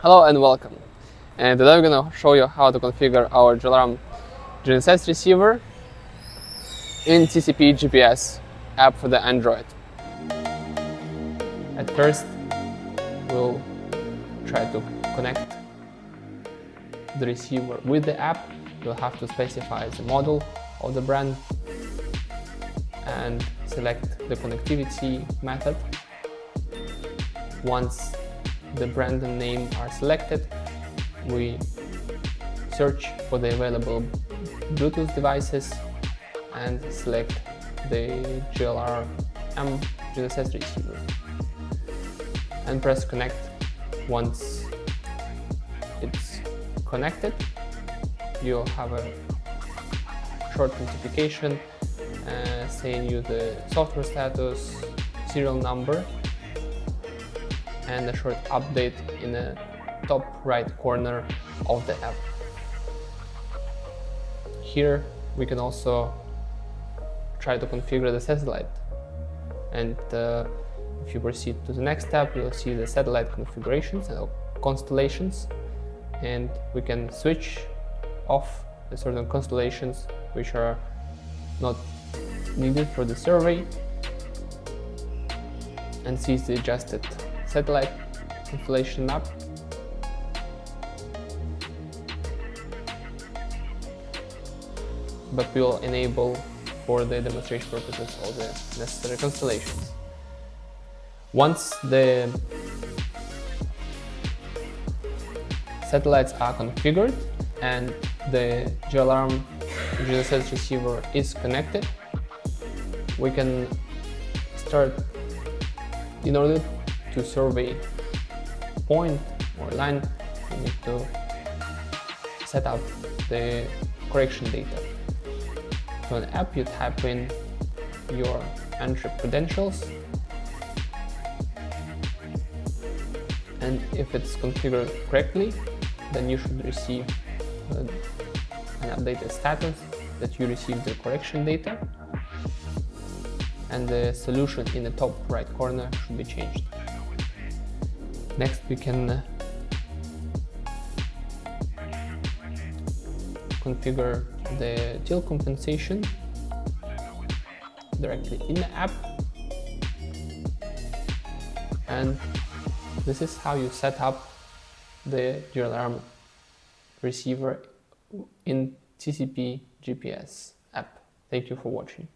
Hello and welcome. And today I'm going to show you how to configure our GLRM GNSS receiver in tcpGPS app for the Android. At first, we'll try to connect the receiver with the app. You'll have to specify the model of the brand and select the connectivity method. Once the brand and name are selected, we search for the available Bluetooth devices and select the GLRM GNSS receiver and press connect. Once it's connected, you'll have a short notification saying you the software status, serial number, and a short update in the top right corner of the app. Here we can also try to configure the satellite, and if you proceed to the next tab, you'll see the satellite configurations and constellations, and we can switch off the certain constellations which are not needed for the survey and see the adjusted satellite constellation map. But we will enable for the demonstration purposes all the necessary constellations. Once the satellites are configured and the GLRM GNSS receiver is connected, we can start. In order to survey point or line, you need to set up the correction data. To an app, you type in your entry credentials, and if it's configured correctly, then you should receive an updated status that you received the correction data, and the solution in the top right corner should be changed. Next, we can configure the tilt compensation directly in the app, and this is how you set up the GLRM receiver in tcpGPS app. Thank you for watching.